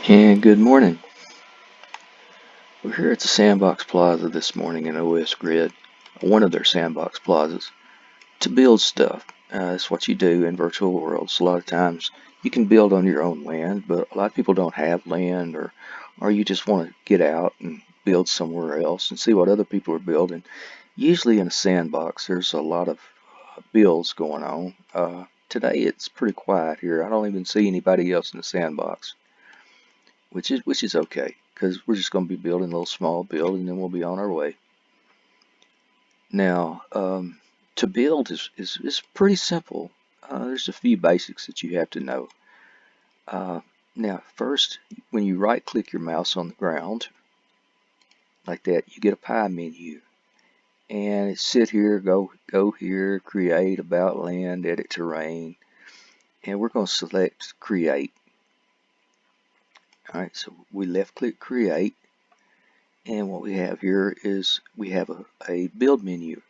And good morning. We're here at the Sandbox Plaza this morning in OSGrid, one of their Sandbox Plazas, to build stuff. That's what you do in virtual worlds. A lot of times you can build on your own land, but a lot of people don't have land, or you just want to get out and build somewhere else and see what other people are building. Usually in a sandbox, there's a lot of builds going on. Today it's pretty quiet here. I don't even see anybody else in the sandbox, which is okay, because we're just going to be building a little small build and then we'll be on our way. Now, to build is pretty simple. There's a few basics that you have to know. Now, first, when you right click your mouse on the ground like that, you get a pie menu, and it's sit here, go here, create, about land, edit terrain, and we're going to select create. All right, so we left click create. And what we have here is we have a build menu,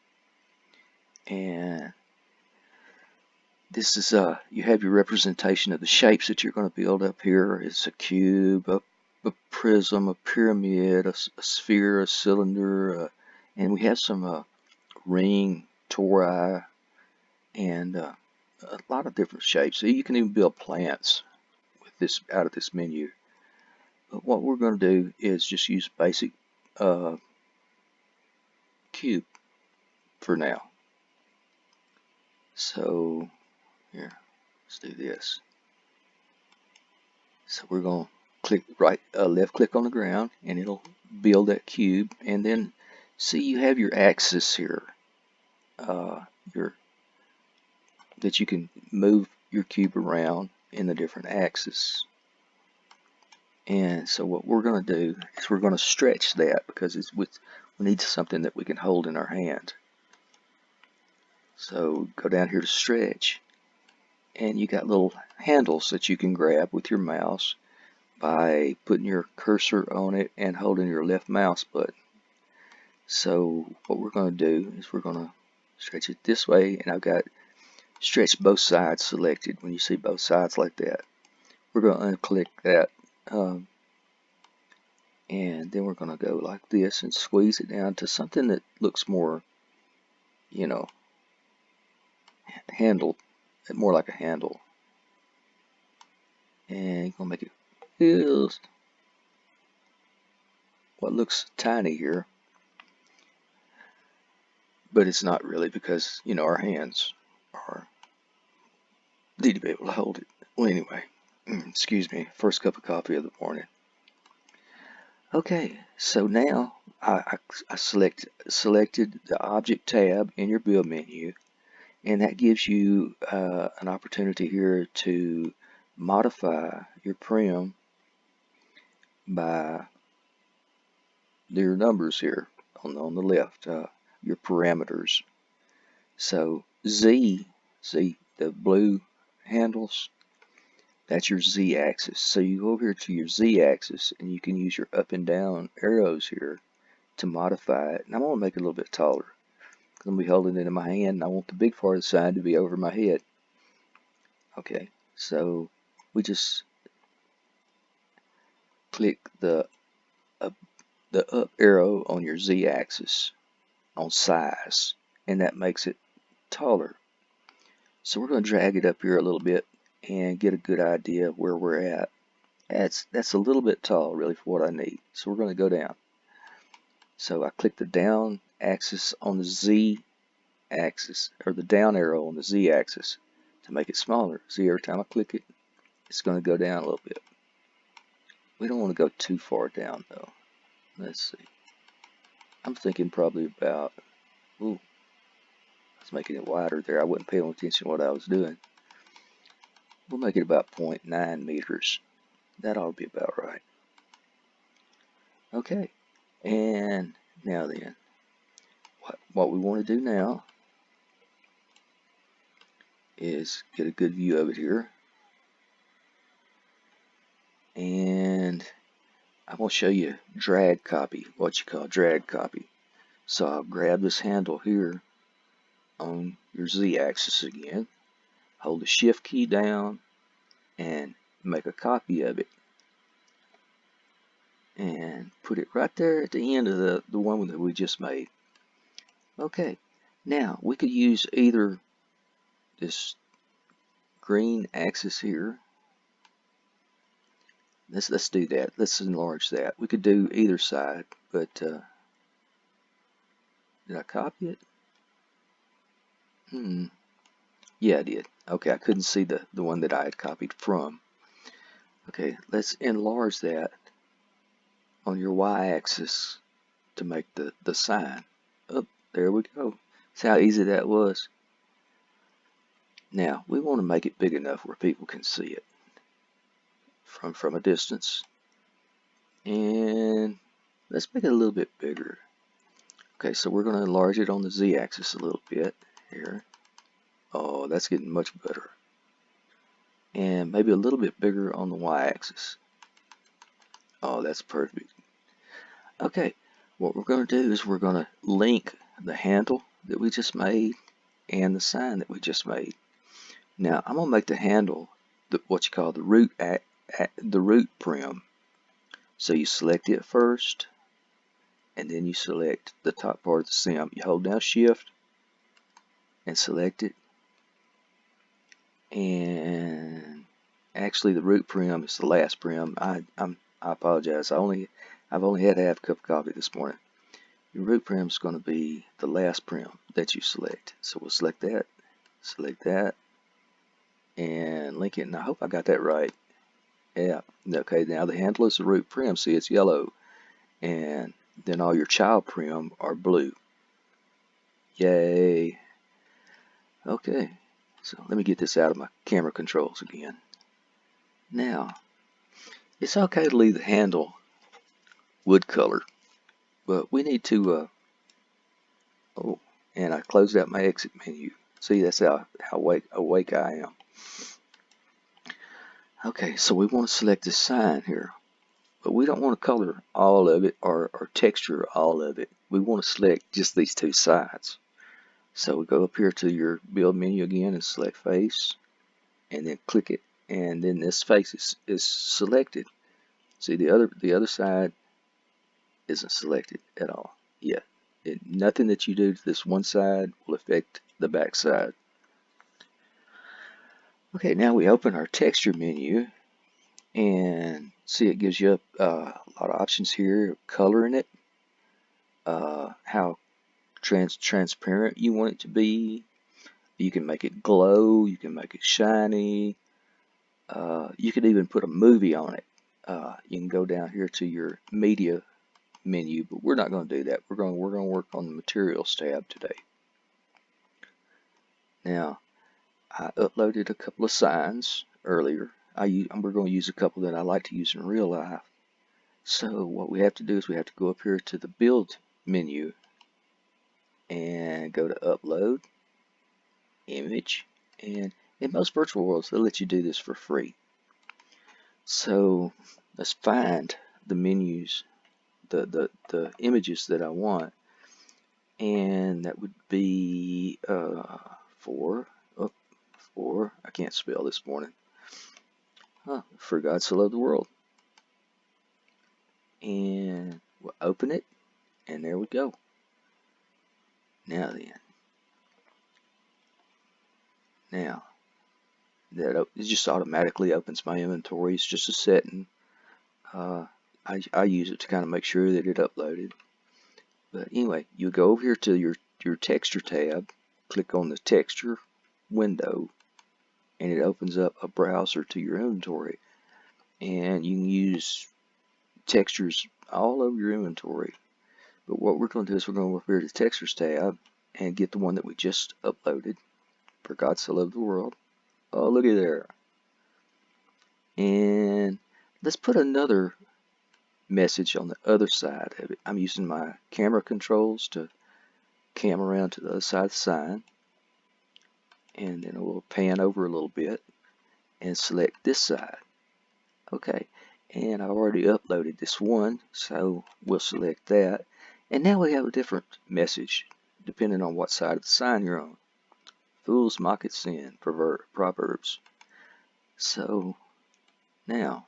and this is you have your representation of the shapes that you're going to build up here. It's a cube, a prism, a pyramid, a sphere, a cylinder, and we have some ring, tori, and a lot of different shapes. So you can even build plants with this out of this menu. But what we're going to do is just use basic cube for now. So here, let's do this. So we're going to click left click on the ground, and it'll build that cube. And then see, you have your axis here, that you can move your cube around in the different axes. And so what we're going to do is we're going to stretch that, because we need something that we can hold in our hand. So go down here to stretch, and you got little handles that you can grab with your mouse by putting your cursor on it and holding your left mouse button. So what we're going to do is we're going to stretch it this way, and I've got stretch both sides selected. When you see both sides like that, we're going to unclick that, and then we're going to go like this and squeeze it down to something that looks more, handled, more like a handle. And you're going to make it feels what looks tiny here, but it's not really, because our hands need to be able to hold it. Well, anyway, excuse me, first cup of coffee of the morning. Okay, so now I selected the object tab in your build menu, and that gives you an opportunity here to modify your prim by your numbers here on the left, your parameters. So Z, see the blue handles, that's your Z-axis. So you go over here to your Z-axis, and you can use your up and down arrows here to modify it. And I'm going to make it a little bit taller, because I'm going to be holding it in my hand, and I want the big part of the sign to be over my head. Okay, so we just click the up arrow on your Z-axis on size, and that makes it taller. So we're going to drag it up here a little bit and get a good idea of where we're at. That's a little bit tall, really, for what I need. So we're going to go down. So I click the down axis on the Z axis, or the down arrow on the Z axis, to make it smaller. See, every time I click it, it's going to go down a little bit. We don't want to go too far down, though. Let's see. I'm thinking probably about, I was making it wider there. I wasn't paying attention to what I was doing. We'll make it about 0.9 meters. That ought to be about right. Okay, and now then, what we want to do now is get a good view of it here. And I'm going to show you drag copy, what you call drag copy. So I'll grab this handle here on your Z-axis again, hold the shift key down, and make a copy of it. and put it right there at the end of the one that we just made. Okay, now we could use either this green axis here. Let's do that. Let's enlarge that. We could do either side, but did I copy it? Yeah, I did. Okay, I couldn't see the one that I had copied from. Okay, let's enlarge that on your y-axis to make the sign. Oh, there we go. See how easy that was? Now, we want to make it big enough where people can see it from a distance. And let's make it a little bit bigger. Okay, so we're going to enlarge it on the z-axis a little bit here. Oh, that's getting much better. And maybe a little bit bigger on the y-axis. Oh, that's perfect. Okay, what we're going to do is we're going to link the handle that we just made and the sign that we just made. Now, I'm going to make the handle what you call the root prim. So you select it first, and then you select the top part of the sim. You hold down Shift and select it. And actually, the root prim is the last prim. I apologize. I've only had half a cup of coffee this morning. Your root prim is going to be the last prim that you select. So we'll select that, and link it. And I hope I got that right. Yeah. Okay. Now the handle is the root prim. See, it's yellow, and then all your child prim are blue. Yay. Okay. So let me get this out of my camera controls again. Now, it's okay to leave the handle wood color, but we need to, oh, and I closed out my exit menu. See, that's how awake I am. Okay, so we want to select this sign here, but we don't want to color all of it or texture all of it. We want to select just these two sides. So we go up here to your build menu again and select face, and then click it, and then this face is selected. See, the other side isn't selected at all yet. Nothing that you do to this one side will affect the back side. Okay, now we open our texture menu, and see, it gives you a lot of options here. Coloring it, how transparent you want it to be. You can make it glow, you can make it shiny. You could even put a movie on it. You can go down here to your media menu, but we're not going to do that. We're going to work on the materials tab today. Now, I uploaded a couple of signs earlier. We're going to use a couple that I like to use in real life. So what we have to do is we have to go up here to the build menu and go to upload image, and in most virtual worlds they'll let you do this for free. So let's find the menus, the images that I want, and that would be for I can't spell this morning. For God so loved the world. And we'll open it, and there we go. Now that it just automatically opens my inventory. It's just a setting. I use it to kind of make sure that it uploaded. But anyway, you go over here to your texture tab, click on the texture window, and it opens up a browser to your inventory. And you can use textures all over your inventory. But what we're going to do is we're going to go over here to the textures tab and get the one that we just uploaded. For God so loved the world. Oh, looky there. And let's put another message on the other side of it. I'm using my camera controls to cam around to the other side of the sign. And then we'll pan over a little bit and select this side. Okay, and I already uploaded this one, so we'll select that. And now we have a different message depending on what side of the sign you're on. Fools mock at sin, Proverbs. So now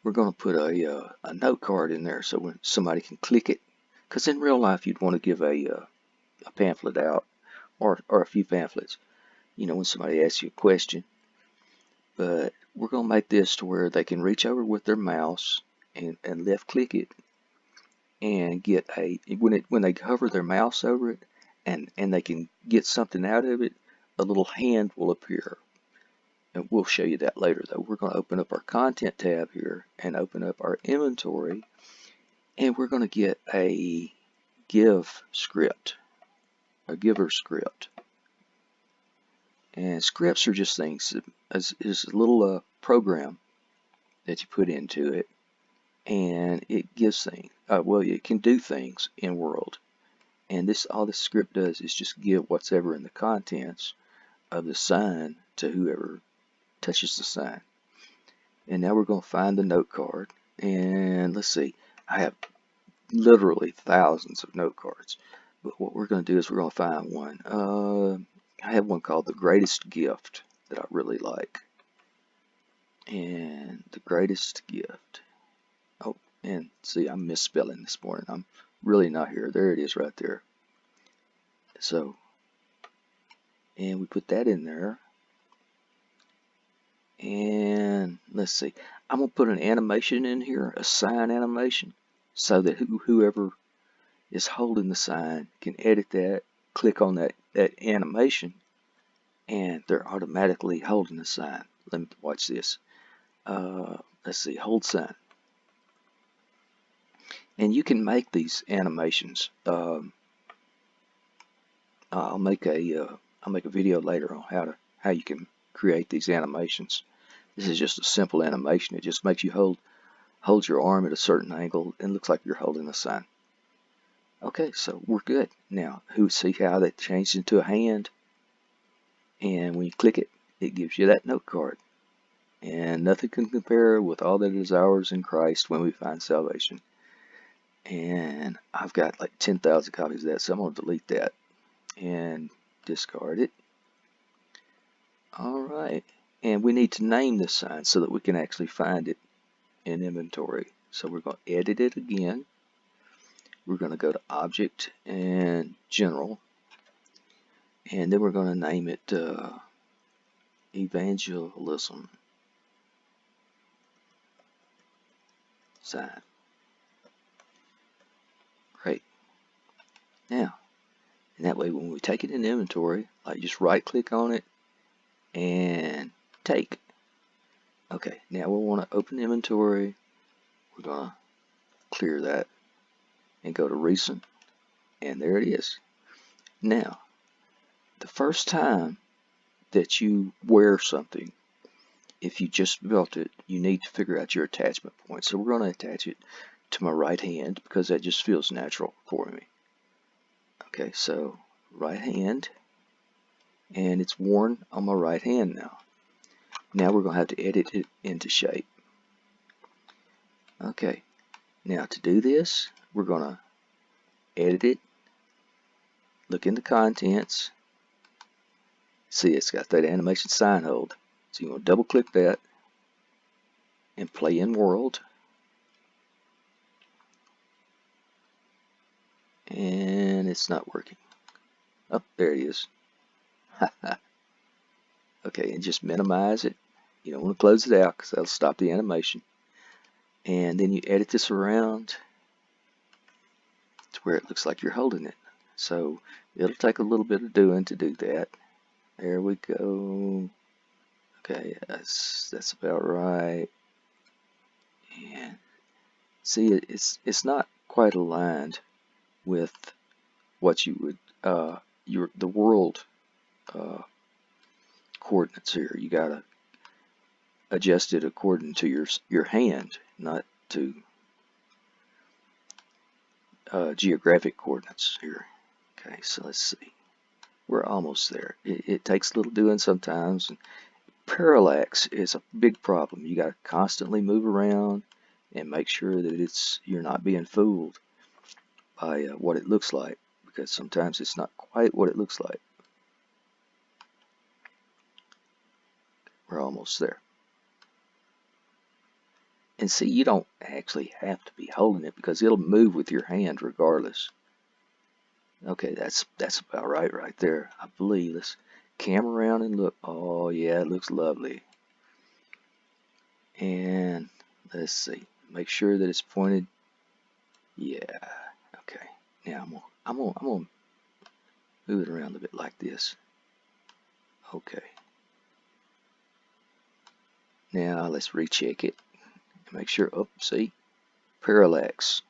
we're going to put a note card in there so when somebody can click it. Because in real life, you'd want to give a pamphlet out, or a few pamphlets, when somebody asks you a question. But we're going to make this to where they can reach over with their mouse and left click it and get when they hover their mouse over it and they can get something out of it, a little hand will appear. And we'll show you that later though. We're going to open up our content tab here and open up our inventory, and we're going to get a give script, a giver script. And scripts are just things, is a little program that you put into it, and it gives things. Well, it can do things in world, and all this script does is just give whatever in the contents of the sign to whoever touches the sign. And now we're going to find the note card, and let's see, I have literally thousands of note cards, but what we're going to do is we're going to find one. I have one called The Greatest Gift that I really like. And The Greatest Gift. Oh, and see, I'm misspelling this morning. I'm really not here. There it is right there. So, and we put that in there. And let's see. I'm going to put an animation in here, a sign animation, so that whoever is holding the sign can edit that, click on that animation, and they're automatically holding the sign. Let me watch this. Let's see, hold sign. And you can make these animations. I'll make a video later on how you can create these animations. This is just a simple animation. It just makes you hold your arm at a certain angle and looks like you're holding a sign. Okay, so we're good. Now, see how that changed into a hand? And when you click it, it gives you that note card. And nothing can compare with all that is ours in Christ when we find salvation. And I've got like 10,000 copies of that, so I'm going to delete that and discard it. Alright, and we need to name this sign so that we can actually find it in inventory. So we're going to edit it again. We're going to go to Object and General, and then we're going to name it Evangelism sign. Great. Now, and that way when we take it in inventory, like just right click on it and take. Okay, now we want to open inventory. We're going to clear that and go to recent, and there it is. Now, the first time that you wear something, if you just built it, you need to figure out your attachment point. So we're going to attach it to my right hand because that just feels natural for me. Okay, so right hand, and it's worn on my right hand now. Now we're going to have to edit it into shape. Okay, now to do this, we're going to edit it, look in the contents, see it's got that animation sign hold. So you want to double click that and play in world. And it's not working. Oh, there it is. Okay, and just minimize it. You don't want to close it out because that'll stop the animation. And then you edit this around to where it looks like you're holding it. So it'll take a little bit of doing to do that. There we go. Okay, that's about right. And see, it's not quite aligned with what you would the world coordinates here. You gotta adjust it according to your hand, not to geographic coordinates here. Okay, so let's see. We're almost there. It takes a little doing sometimes. And parallax is a big problem. You got to constantly move around and make sure that you're not being fooled by what it looks like, because sometimes it's not quite what it looks like. We're almost there. And see, you don't actually have to be holding it because it'll move with your hand regardless. Okay, that's about right there, I believe. Let's cam around and look. Oh yeah, it looks lovely. And let's see, make sure that it's pointed. Yeah. Okay. Now I'm gonna move it around a bit like this. Okay. Now let's recheck it and make sure. Oh, see, parallax.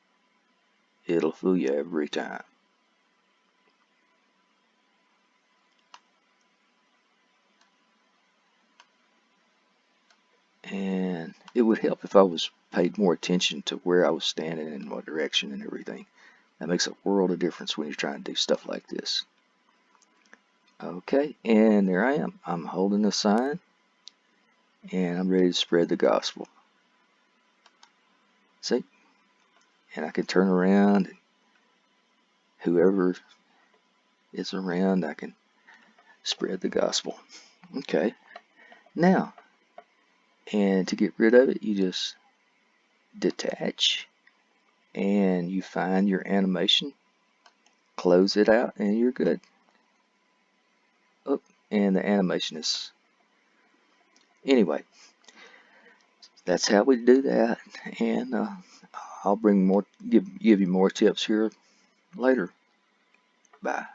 It'll fool you every time. And it would help if I was paid more attention to where I was standing and what direction and everything. That makes a world of difference when you're trying to do stuff like this. Okay, and there I am. I'm holding the sign and I'm ready to spread the gospel. See? And I can turn around and whoever is around, I can spread the gospel. Okay, now, and to get rid of it, you just detach and you find your animation, close it out, and you're good. Oh, and the animation is, anyway, that's how we do that. And I'll bring more, give you more tips here later. Bye.